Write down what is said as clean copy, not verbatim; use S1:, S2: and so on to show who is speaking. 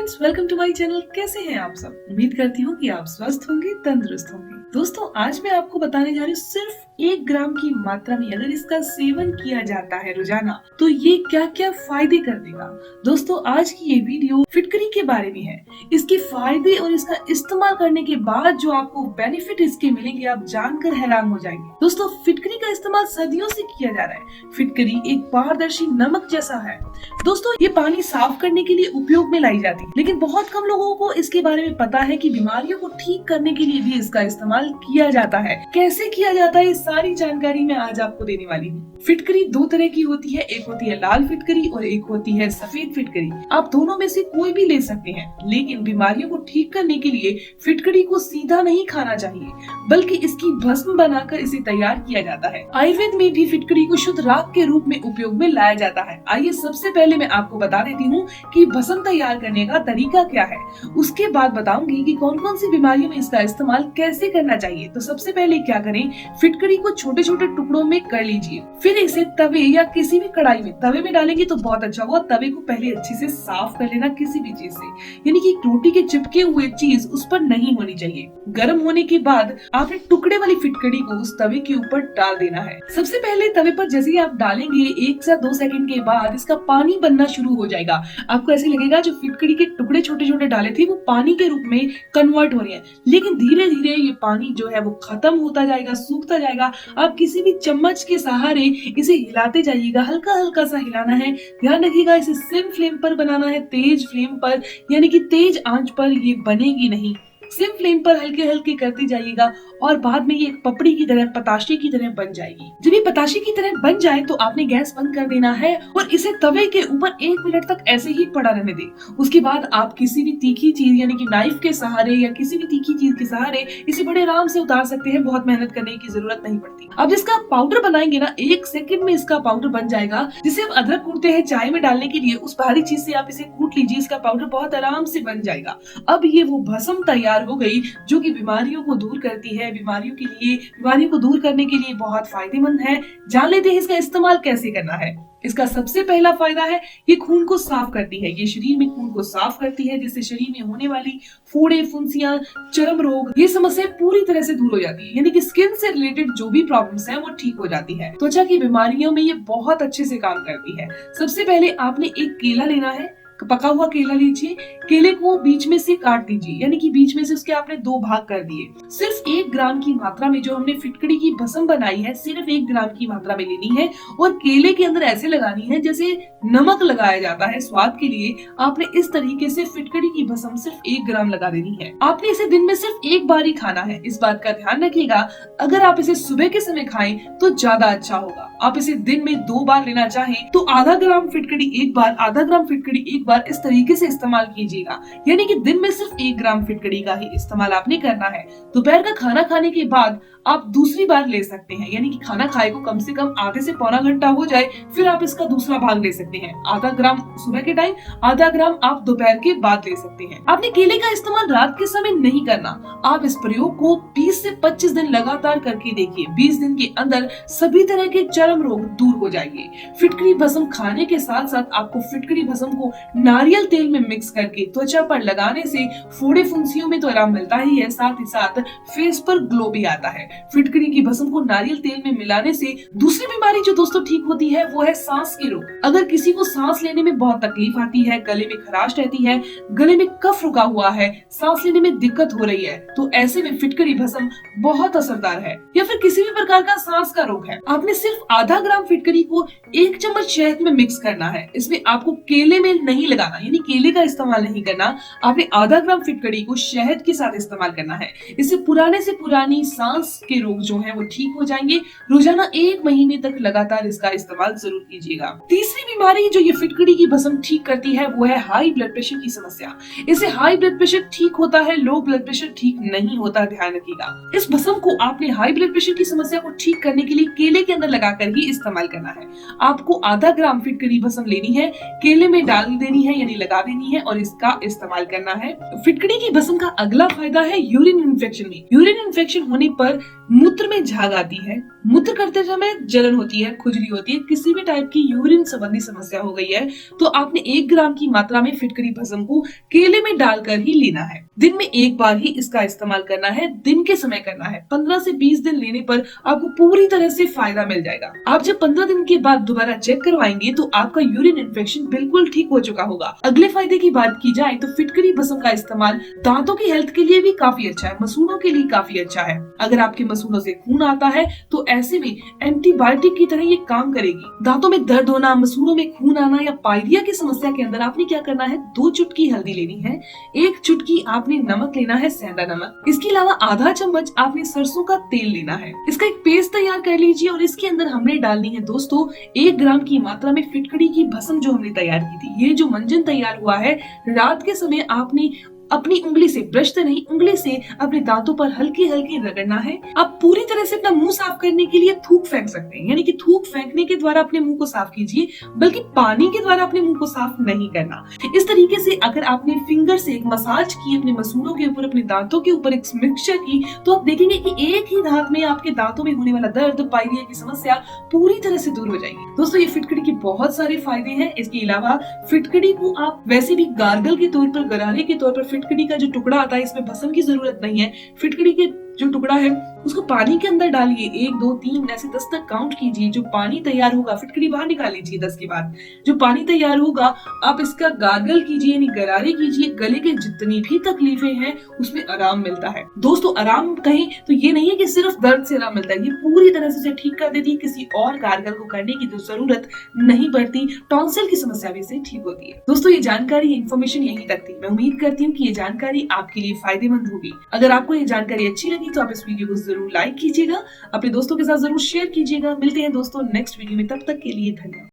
S1: Friends, welcome to my channel. कैसे हैं आप सब? उम्मीद करती हूँ कि आप स्वस्थ होंगे, तंदुरुस्त होंगे। दोस्तों, आज मैं आपको बताने जा रही हूँ सिर्फ 1 ग्राम की मात्रा में अगर इसका सेवन किया जाता है रोजाना तो ये क्या क्या फायदे कर देगा। दोस्तों, आज की ये वीडियो फिटकरी के बारे में है। इसके फायदे और इसका इस्तेमाल करने के बाद जो आपको बेनिफिट इसके मिलेंगे आप जानकर हैरान हो जाएंगे। दोस्तों, फिटकरी का इस्तेमाल सदियों से किया जा रहा है। फिटकरी एक पारदर्शी नमक जैसा है। दोस्तों, ये पानी साफ करने के लिए उपयोग में लाई जाती है, लेकिन बहुत कम लोगों को इसके बारे में पता है कि बीमारियों को ठीक करने के लिए भी इसका इस्तेमाल किया जाता है। कैसे किया जाता है, ये सारी जानकारी मैं आज आपको देने वाली हूँ। फिटकरी 2 तरह की होती है, एक होती है लाल फिटकरी और एक होती है सफेद फिटकरी। आप दोनों में से कोई भी ले सकते हैं, लेकिन बीमारियों को ठीक करने के लिए फिटकरी को सीधा नहीं खाना चाहिए, बल्कि इसकी भस्म बनाकर इसे तैयार किया जाता है। आयुर्वेद में भी फिटकरी को शुद्ध राख के रूप में उपयोग में लाया जाता है। आइए सबसे पहले मैं आपको बता देती हूँ कि भस्म तैयार करने का तरीका क्या है। उसके बाद बताऊंगी कि कौन कौन सी बीमारियों में इसका इस्तेमाल कैसे करना चाहिए। तो सबसे पहले क्या करें, फिटकरी को छोटे छोटे टुकड़ों में कर लीजिए। फिर इसे तवे या किसी भी कढ़ाई में, तवे में डालेंगे तो बहुत अच्छा होगा। तवे को पहले अच्छे से साफ कर लेना किसी भी चीज से, यानी कि रोटी के चिपके हुए चीज उस पर नहीं होनी चाहिए। गर्म होने के बाद आपने टुकड़े वाली फिटकरी को उस तवे के ऊपर डाल देना है। सबसे पहले तवे पर जैसे ही आप डालेंगे 1 से 2 सेकंड के बाद इसका पानी बनना शुरू हो जाएगा। आपको ऐसे लगेगा जो फिटकरी के टुकड़े छोटे छोटे डाले थे वो पानी के रूप में कन्वर्ट हो रहे हैं, लेकिन धीरे धीरे ये पानी जो है वो खत्म होता जाएगा, सूखता जाएगा। आप किसी भी चम्मच के सहारे इसे हिलाते जाइएगा, हल्का हल्का सा हिलाना है। ध्यान रखिएगा, इसे सिम फ्लेम पर बनाना है, तेज फ्लेम पर, यानी कि तेज आंच पर ये बनेगी नहीं। सिम फ्लेम पर हल्के हल्के करते जाइएगा और बाद में ये एक पपड़ी की तरह, पताशे की तरह बन जाएगी। जब ये पताशे की तरह बन जाए तो आपने गैस बंद कर देना है और इसे तवे के ऊपर 1 मिनट तक ऐसे ही पड़ा रहने दें। उसके बाद आप किसी भी तीखी चीज यानी कि नाइफ के सहारे या किसी भी तीखी चीज के सहारे इसे बड़े आराम से उतार सकते हैं। बहुत मेहनत करने की जरूरत नहीं पड़ती। अब जिसका पाउडर बनाएंगे ना, 1 सेकंड में इसका पाउडर बन जाएगा। जिसे हम अदरक कूटते हैं चाय में डालने के लिए, उस बाहरी चीज से आप इसे कूट लीजिए, इसका पाउडर बहुत आराम से बन जाएगा। अब ये वो भस्म तैयार हो गई जो कि बीमारियों को दूर करती है। बीमारियों को दूर करने के लिए बहुत फायदेमंद है। जान लेते हैं इसका इस्तेमाल कैसे करना है। इसका सबसे पहला फायदा है, ये खून को साफ करती है। ये शरीर में खून को साफ करती है, जिससे शरीर में होने वाली फोड़े, फुंसियां, चर्म रोग, ये समस्या पूरी तरह से दूर हो जाती है। यानी कि स्किन से रिलेटेड जो भी प्रॉब्लम्स हैं वो ठीक हो जाती है। त्वचा की बीमारियों में ये बहुत अच्छे से काम करती है। सबसे पहले आपने एक केला लेना है, पका हुआ केला लीजिए। केले को बीच में से काट दीजिए, यानी कि बीच में से उसके आपने 2 भाग कर दिए। सिर्फ 1 ग्राम की मात्रा में जो हमने फिटकरी की भस्म बनाई है, सिर्फ 1 ग्राम की मात्रा में लेनी है और केले के अंदर ऐसे लगानी है जैसे नमक लगाया जाता है स्वाद के लिए। आपने इस तरीके से फिटकरी की भस्म सिर्फ 1 ग्राम लगा देनी है। आपने इसे दिन में सिर्फ 1 बार ही खाना है। इस बात का ध्यान रखिएगा, अगर आप इसे सुबह के समय खाएं तो ज्यादा अच्छा होगा। आप इसे दिन में 2 बार लेना चाहें तो आधा ग्राम फिटकरी 1 बार, आधा ग्राम फिटकरी 1 बार, इस तरीके से इस्तेमाल कीजिएगा। यानी कि दिन में सिर्फ 1 ग्राम फिटकरी का ही इस्तेमाल आपने करना है। दोपहर का खाना खाने के बाद आप दूसरी बार ले सकते हैं, यानी कि खाना खाए को कम से कम आधे से पौना घंटा हो जाए, फिर आप इसका दूसरा भाग ले सकते हैं। आधा ग्राम सुबह के टाइम, आधा ग्राम आप दोपहर के बाद ले सकते हैं। आपने केले का इस्तेमाल रात के समय नहीं करना। आप इस प्रयोग को 20 से 25 दिन लगातार करके देखिए। 20 दिन के अंदर सभी तरह के चर्म रोग दूर हो जाएंगे। फिटकरी भस्म खाने के साथ साथ आपको फिटकरी भस्म को नारियल तेल में मिक्स करके त्वचा पर लगाने से फोड़े फुंसियों में तो आराम मिलता ही है, साथ ही साथ फेस पर ग्लो भी आता है। फिटकरी की भस्म को नारियल तेल में मिलाने से दूसरी बीमारी जो दोस्तों ठीक होती है वो है सांस के रोग। अगर किसी को सांस लेने में बहुत तकलीफ आती है, गले में खराश रहती है, गले में कफ रुका हुआ है, सांस लेने में दिक्कत हो रही है, तो ऐसे में फिटकरी भस्म बहुत असरदार है। या फिर किसी भी प्रकार का सांस का रोग है, आपने सिर्फ आधा ग्राम फिटकरी को 1 चम्मच शहद में मिक्स करना है। इसमें आपको केले में नहीं लगाना, यानी केले का इस्तेमाल नहीं करना। आपने आधा ग्राम फिटकरी को शहद के साथ इस्तेमाल करना है। इससे पुराने से पुरानी सांस के रोग जो है वो ठीक हो जाएंगे। रोजाना 1 महीने तक लगातार इसका इस्तेमाल जरूर कीजिएगा। तीसरी बीमारी जो ये फिटकरी की भस्म ठीक करती है वो है हाई ब्लड प्रेशर की समस्या। इससे हाई ब्लड प्रेशर ठीक होता है, लो ब्लड प्रेशर ठीक नहीं होता, ध्यान रखिएगा। इस भस्म को आपने हाई ब्लड प्रेशर की समस्या को ठीक करने के लिए केले के अंदर लगाकर ही इस्तेमाल करना है। आपको आधा ग्राम फिटकरी भस्म लेनी है, केले में डाल देनी है, यानी लगा देनी है और इसका इस्तेमाल करना है। फिटकरी की भस्म का अगला फायदा है यूरिन इन्फेक्शन में। यूरिन इन्फेक्शन होने पर मूत्र में झाग आती है, मूत्र करते समय जलन होती है, खुजली होती है, किसी भी टाइप की यूरिन संबंधी समस्या हो गई है, तो आपने 1 ग्राम की मात्रा में फिटकरी भस्म को केले में डालकर ही लेना है। दिन में एक बार ही इसका इस्तेमाल करना है, दिन के समय करना है। 15 से 20 दिन लेने पर आपको पूरी तरह से फायदा मिल जाएगा। आप जब 15 दिन के बाद दोबारा चेक करवाएंगे तो आपका यूरिन इन्फेक्शन बिल्कुल ठीक हो चुका होगा। अगले फायदे की बात की जाए तो फिटकरी भस्म का इस्तेमाल दांतों की हेल्थ के लिए भी काफी अच्छा है, मसूड़ों के लिए काफी अच्छा है। अगर आपके मसूड़ों से खून आता है तो ऐसे में एंटीबायोटिक की तरह ये काम करेगी। दांतों में दर्द होना, मसूड़ों में खून आना या पायरिया की समस्या के अंदर आपने क्या करना है, 2 चुटकी हल्दी लेनी है, 1 चुटकी आपने नमक लेना है, सेंधा नमक। इसके अलावा आधा चम्मच आपने सरसों का तेल लेना है। इसका एक पेस्ट तैयार कर लीजिए और इसके अंदर हमने डालनी है दोस्तों 1 ग्राम की मात्रा में फिटकरी की भस्म जो हमने तैयार की थी। ये जो मंजन तैयार हुआ है, रात के समय आपने अपनी उंगली से, ब्रश से नहीं, उंगली से अपने दांतों पर हल्की हल्की रगड़ना है। आप पूरी तरह से अपना मुंह साफ करने के लिए थूक फेंक सकते हैं, यानी कि थूक फेंकने के द्वारा अपने मुंह को साफ कीजिए, बल्कि पानी के द्वारा अपने मुंह को साफ नहीं करना। इस तरीके से अगर आपने फिंगर से एक मसाज की अपने मसूड़ों के ऊपर, अपने दांतों के ऊपर एक मिक्सचर की, तो आप देखेंगे कि एक ही रात में आपके दांतों में होने वाला दर्द, पायरिया की समस्या पूरी तरह से दूर हो जाएगी। दोस्तों, ये फिटकरी के बहुत सारे फायदे हैं। इसके अलावा फिटकरी को आप वैसे भी गार्गल के तौर पर, गरारे के तौर पर फिटकरी का जो टुकड़ा आता है, इसमें भस्म की जरूरत नहीं है। फिटकरी के जो टुकड़ा है उसको पानी के अंदर डालिए, 1 2 3 ऐसे 10 तक काउंट कीजिए। जो पानी तैयार होगा, फिटकरी बाहर निकाल लीजिए 10 के बाद। जो पानी तैयार होगा आप इसका गार्गल कीजिए, यानी गरारे कीजिए। गले के जितनी भी तकलीफें हैं उसमें आराम मिलता है। दोस्तों, आराम कहें तो ये नहीं है कि सिर्फ दर्द से आराम मिलता है, ये पूरी तरह से ठीक कर देती है। किसी और गार्गल को करने की तो जरूरत नहीं पड़ती। टॉन्सिल की समस्या भी इससे ठीक होती है। दोस्तों, ये जानकारी, इन्फॉर्मेशन यहीं तक थी। मैं उम्मीद करती हूँ कि ये जानकारी आपके लिए फायदेमंद होगी। अगर आपको ये जानकारी अच्छी लगी तो आप इस वीडियो को जरूर लाइक कीजिएगा, अपने दोस्तों के साथ जरूर शेयर कीजिएगा। मिलते हैं दोस्तों नेक्स्ट वीडियो में, तब तक के लिए धन्यवाद।